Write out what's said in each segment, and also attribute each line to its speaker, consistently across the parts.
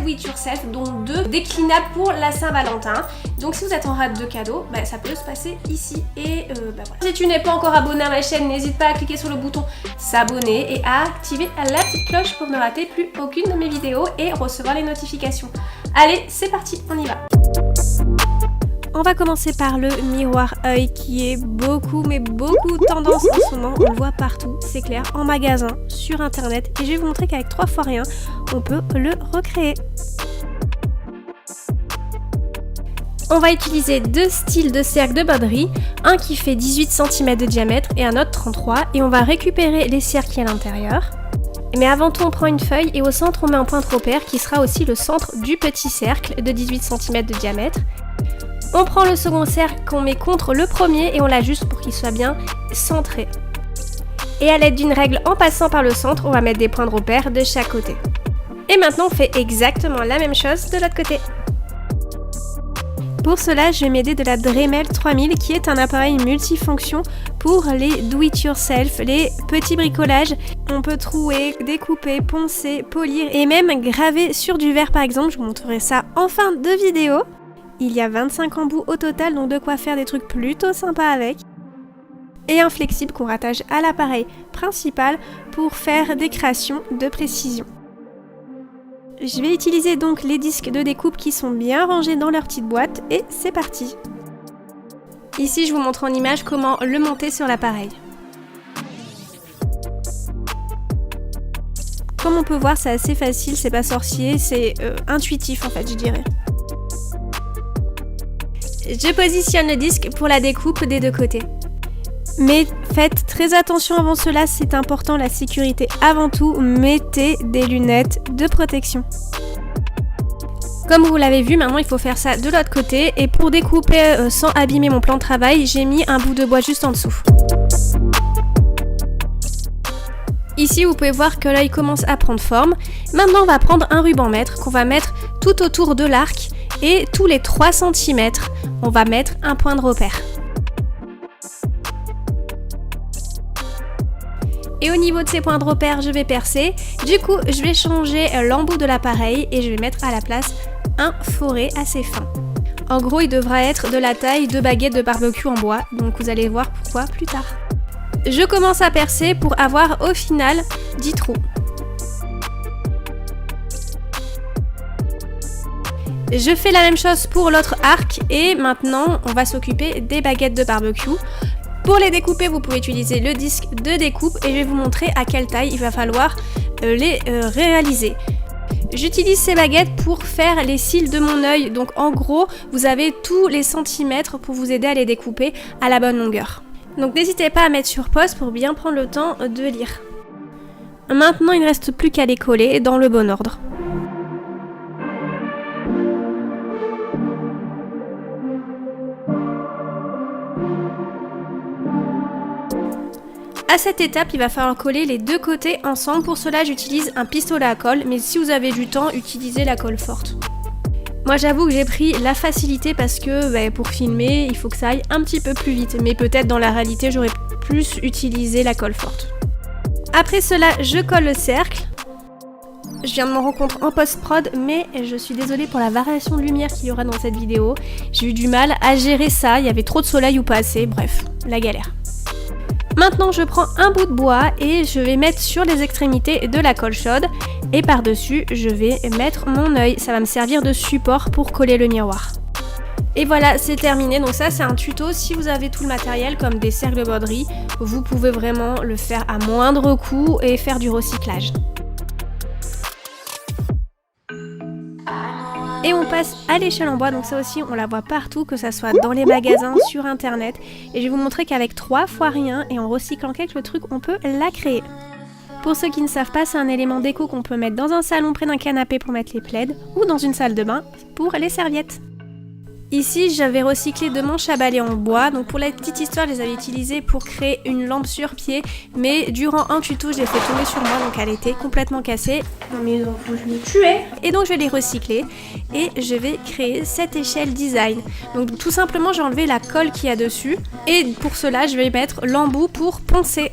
Speaker 1: do it yourself, dont 2 déclinables pour la Saint-Valentin. Donc si vous êtes en rate de cadeaux, ça peut se passer ici et voilà. Si tu n'es pas encore abonné à ma chaîne, n'hésite pas à cliquer sur le bouton s'abonner et à activer la petite cloche pour ne rater plus aucune de mes vidéos et recevoir les notifications. Allez, c'est parti, on y va. On va commencer par le miroir œil qui est beaucoup tendance en ce moment, on le voit partout, c'est clair, en magasin, sur internet, et je vais vous montrer qu'avec 3 fois rien, on peut le recréer. On va utiliser 2 styles de cercle de broderie, un qui fait 18 cm de diamètre et un autre 33, et on va récupérer les cercles à l'intérieur. Mais avant tout, on prend une feuille et au centre, on met un point de repère qui sera aussi le centre du petit cercle de 18 cm de diamètre. On prend le second cercle qu'on met contre le premier et on l'ajuste pour qu'il soit bien centré. Et à l'aide d'une règle en passant par le centre, on va mettre des points de repère de chaque côté. Et maintenant, on fait exactement la même chose de l'autre côté. Pour cela, je vais m'aider de la Dremel 3000 qui est un appareil multifonction pour les do-it-yourself, les petits bricolages. On peut trouer, découper, poncer, polir et même graver sur du verre par exemple. Je vous montrerai ça en fin de vidéo. Il y a 25 embouts au total, donc de quoi faire des trucs plutôt sympas avec. Et un flexible qu'on rattache à l'appareil principal pour faire des créations de précision. Je vais utiliser donc les disques de découpe qui sont bien rangés dans leur petite boîte et c'est parti. Ici, je vous montre en image comment le monter sur l'appareil. Comme on peut voir, c'est assez facile, c'est pas sorcier, c'est intuitif en fait, je dirais. Je positionne le disque pour la découpe des 2 côtés. Mais faites très attention avant cela, c'est important, la sécurité avant tout, mettez des lunettes de protection. Comme vous l'avez vu, maintenant il faut faire ça de l'autre côté et pour découper sans abîmer mon plan de travail, j'ai mis un bout de bois juste en dessous. Ici, vous pouvez voir que l'œil commence à prendre forme. Maintenant, on va prendre un ruban mètre qu'on va mettre tout autour de l'arc et tous les 3 cm, on va mettre un point de repère. Et au niveau de ces points de repère, je vais percer. Du coup, je vais changer l'embout de l'appareil et je vais mettre à la place un fourré assez fin. En gros, il devra être de la taille de baguettes de barbecue en bois, donc vous allez voir pourquoi plus tard. Je commence à percer pour avoir au final 10 trous. Je fais la même chose pour l'autre arc et maintenant on va s'occuper des baguettes de barbecue. Pour les découper, vous pouvez utiliser le disque de découpe et je vais vous montrer à quelle taille il va falloir les réaliser. J'utilise ces baguettes pour faire les cils de mon œil, donc en gros vous avez tous les centimètres pour vous aider à les découper à la bonne longueur. Donc n'hésitez pas à mettre sur pause pour bien prendre le temps de lire. Maintenant il ne reste plus qu'à les coller dans le bon ordre. À cette étape, il va falloir coller les 2 côtés ensemble. Pour cela, j'utilise un pistolet à colle, mais si vous avez du temps, utilisez la colle forte. Moi, j'avoue que j'ai pris la facilité parce que pour filmer, il faut que ça aille un petit peu plus vite. Mais peut-être dans la réalité, j'aurais plus utilisé la colle forte. Après cela, je colle le cercle. Je viens de m'en rendre compte en post-prod, mais je suis désolée pour la variation de lumière qu'il y aura dans cette vidéo. J'ai eu du mal à gérer ça, il y avait trop de soleil ou pas assez, bref, la galère. Maintenant, je prends un bout de bois et je vais mettre sur les extrémités de la colle chaude et par-dessus, je vais mettre mon œil. Ça va me servir de support pour coller le miroir. Et voilà, c'est terminé. Donc ça, c'est un tuto. Si vous avez tout le matériel comme des cercles de broderie, vous pouvez vraiment le faire à moindre coût et faire du recyclage. Et on passe à l'échelle en bois, donc ça aussi on la voit partout, que ça soit dans les magasins, sur internet. Et je vais vous montrer qu'avec 3 fois rien et en recyclant quelques trucs, on peut la créer. Pour ceux qui ne savent pas, c'est un élément déco qu'on peut mettre dans un salon près d'un canapé pour mettre les plaids ou dans une salle de bain pour les serviettes. Ici, j'avais recyclé 2 manches à balai en bois, donc pour la petite histoire, je les avais utilisées pour créer une lampe sur pied, mais durant un tuto, je l'ai fait tomber sur moi, donc elle était complètement cassée. Non mais je me tuais. Et donc je vais les recycler et je vais créer cette échelle design. Donc tout simplement, j'ai enlevé la colle qu'il y a dessus et pour cela, je vais mettre l'embout pour poncer.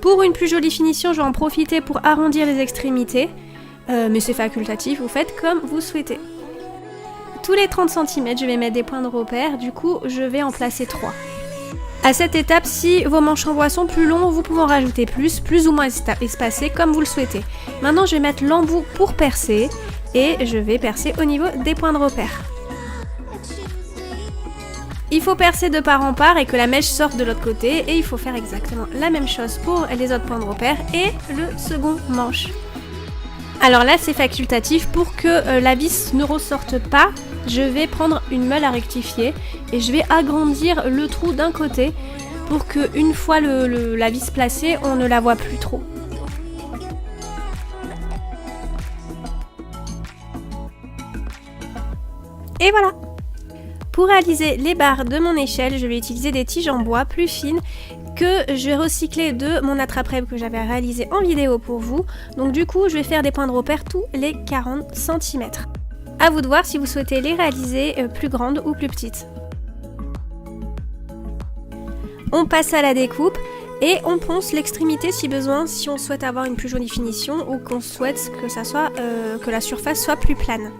Speaker 1: Pour une plus jolie finition, je vais en profiter pour arrondir les extrémités, mais c'est facultatif, vous faites comme vous souhaitez. Tous les 30 cm, je vais mettre des points de repère, du coup je vais en placer 3. À cette étape, si vos manches en bois sont plus longs, vous pouvez en rajouter plus ou moins espacés, comme vous le souhaitez. Maintenant, je vais mettre l'embout pour percer, et je vais percer au niveau des points de repère. Il faut percer de part en part et que la mèche sorte de l'autre côté, et il faut faire exactement la même chose pour les autres points de repère et le second manche. Alors là, c'est facultatif, pour que la vis ne ressorte pas, je vais prendre une meule à rectifier et je vais agrandir le trou d'un côté pour que une fois la vis placée, on ne la voit plus trop. Et voilà! Pour réaliser les barres de mon échelle, je vais utiliser des tiges en bois plus fines que je vais recycler de mon attrape-rêve que j'avais réalisé en vidéo pour vous. Donc du coup, je vais faire des points de repère tous les 40 cm. À vous de voir si vous souhaitez les réaliser plus grandes ou plus petites. On passe à la découpe et on ponce l'extrémité si besoin, si on souhaite avoir une plus jolie finition ou qu'on souhaite que la surface soit plus plane.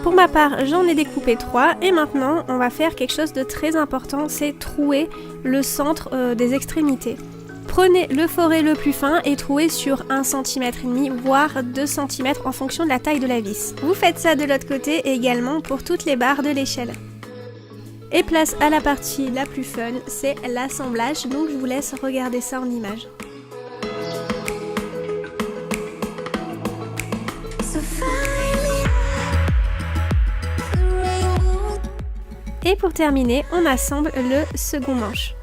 Speaker 1: Pour ma part, j'en ai découpé 3 et maintenant on va faire quelque chose de très important, c'est trouer le centre des extrémités. Prenez le forêt le plus fin et trouez sur 1,5 cm voire 2 cm en fonction de la taille de la vis. Vous faites ça de l'autre côté également pour toutes les barres de l'échelle. Et place à la partie la plus fun, c'est l'assemblage, donc je vous laisse regarder ça en images. Et pour terminer, on assemble le second manche.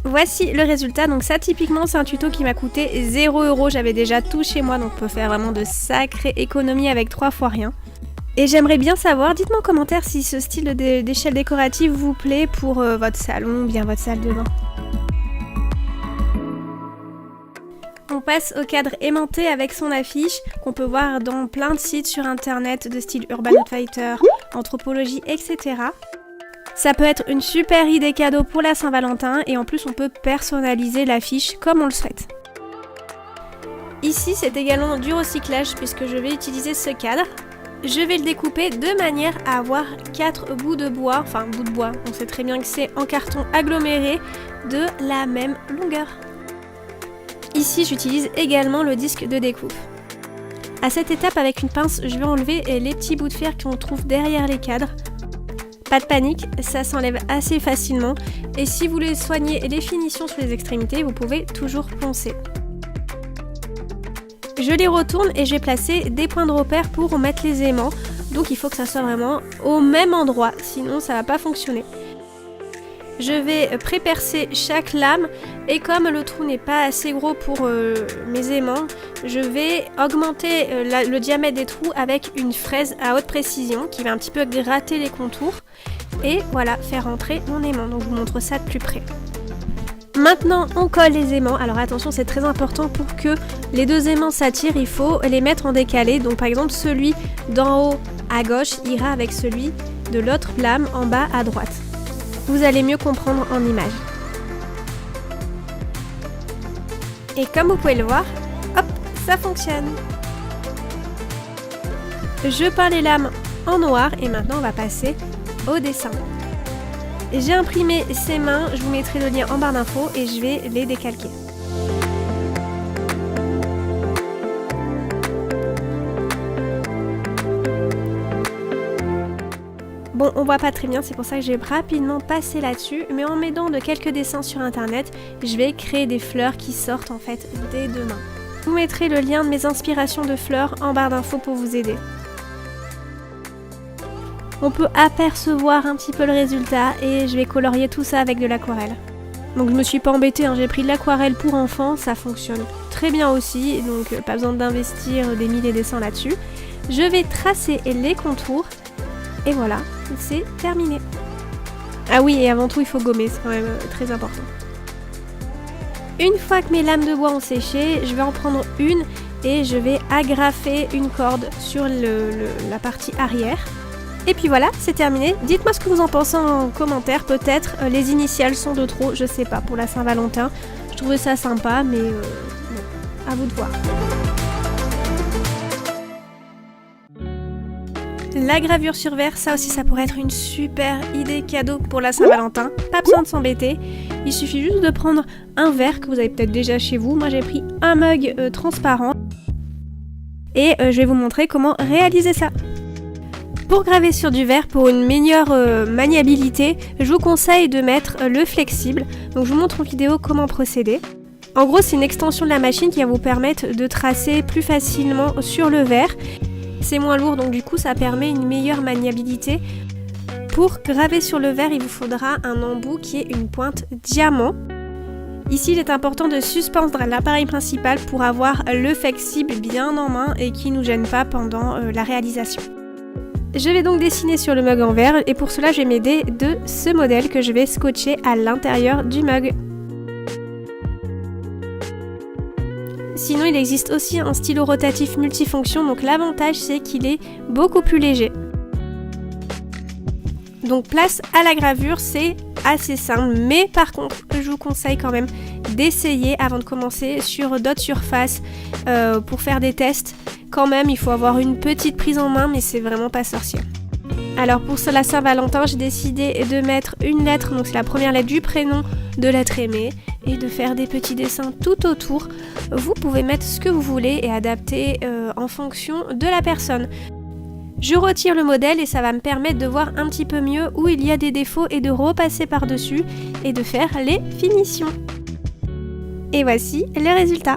Speaker 1: Voici le résultat, donc ça typiquement c'est un tuto qui m'a coûté 0 €, j'avais déjà tout chez moi donc on peut faire vraiment de sacrées économies avec 3 fois rien. Et j'aimerais bien savoir, dites-moi en commentaire si ce style d'échelle décorative vous plaît pour votre salon ou bien votre salle de bain. On passe au cadre aimanté avec son affiche qu'on peut voir dans plein de sites sur internet de style Urban Outfitter, Anthropologie, etc. Ça peut être une super idée cadeau pour la Saint-Valentin et en plus on peut personnaliser l'affiche comme on le souhaite. Ici c'est également du recyclage puisque je vais utiliser ce cadre. Je vais le découper de manière à avoir 4 bouts de bois, on sait très bien que c'est en carton aggloméré de la même longueur. Ici j'utilise également le disque de découpe. À cette étape avec une pince je vais enlever les petits bouts de fer qu'on trouve derrière les cadres. Pas de panique, ça s'enlève assez facilement et si vous voulez soigner les finitions sur les extrémités, vous pouvez toujours poncer. Je les retourne et je vais placer des points de repère pour mettre les aimants, donc il faut que ça soit vraiment au même endroit, sinon ça va pas fonctionner. Je vais pré-percer chaque lame et comme le trou n'est pas assez gros pour mes aimants, je vais augmenter le diamètre des trous avec une fraise à haute précision qui va un petit peu gratter les contours et voilà, faire entrer mon aimant. Donc je vous montre ça de plus près. Maintenant on colle les aimants, alors attention c'est très important pour que les deux aimants s'attirent, il faut les mettre en décalé, donc par exemple celui d'en haut à gauche ira avec celui de l'autre lame en bas à droite. Vous allez mieux comprendre en image. Et comme vous pouvez le voir, hop, ça fonctionne. Je peins les lames en noir et maintenant on va passer au dessin. J'ai imprimé ces mains, je vous mettrai le lien en barre d'infos et je vais les décalquer. Bon, on voit pas très bien, c'est pour ça que j'ai rapidement passé là-dessus, mais en m'aidant de quelques dessins sur internet, je vais créer des fleurs qui sortent en fait dès demain. Je vous mettrai le lien de mes inspirations de fleurs en barre d'infos pour vous aider. On peut apercevoir un petit peu le résultat et je vais colorier tout ça avec de l'aquarelle. Donc je me suis pas embêtée, j'ai pris de l'aquarelle pour enfants, ça fonctionne très bien aussi, donc pas besoin d'investir des milliers de dessins là-dessus. Je vais tracer les contours et voilà, c'est terminé. Ah oui, et avant tout il faut gommer, c'est quand même très important. Une fois que mes lames de bois ont séché, je vais en prendre une et je vais agrafer une corde sur la partie arrière. Et puis voilà, c'est terminé. Dites-moi ce que vous en pensez en commentaire. Peut-être les initiales sont de trop, je sais pas, pour la Saint-Valentin. Je trouvais ça sympa, mais bon, à vous de voir. La gravure sur verre, ça aussi ça pourrait être une super idée cadeau pour la Saint-Valentin. Pas besoin de s'embêter, il suffit juste de prendre un verre que vous avez peut-être déjà chez vous. Moi j'ai pris un mug transparent et je vais vous montrer comment réaliser ça. Pour graver sur du verre, pour une meilleure maniabilité, je vous conseille de mettre le flexible. Donc je vous montre en vidéo comment procéder. En gros c'est une extension de la machine qui va vous permettre de tracer plus facilement sur le verre. C'est moins lourd, donc du coup ça permet une meilleure maniabilité. Pour graver sur le verre, il vous faudra un embout qui est une pointe diamant. Ici, il est important de suspendre l'appareil principal pour avoir le flexible bien en main et qui ne nous gêne pas pendant la réalisation. Je vais donc dessiner sur le mug en verre et pour cela, je vais m'aider de ce modèle que je vais scotcher à l'intérieur du mug. Sinon, il existe aussi un stylo rotatif multifonction, donc l'avantage c'est qu'il est beaucoup plus léger. Donc place à la gravure, c'est assez simple, mais par contre, je vous conseille quand même d'essayer avant de commencer sur d'autres surfaces pour faire des tests. Quand même, il faut avoir une petite prise en main, mais c'est vraiment pas sorcier. Alors pour la Saint-Valentin, j'ai décidé de mettre une lettre, donc c'est la première lettre du prénom de l'être aimé, et de faire des petits dessins tout autour. Vous pouvez mettre ce que vous voulez et adapter en fonction de la personne. Je retire le modèle et ça va me permettre de voir un petit peu mieux où il y a des défauts et de repasser par-dessus et de faire les finitions. Et voici le résultat.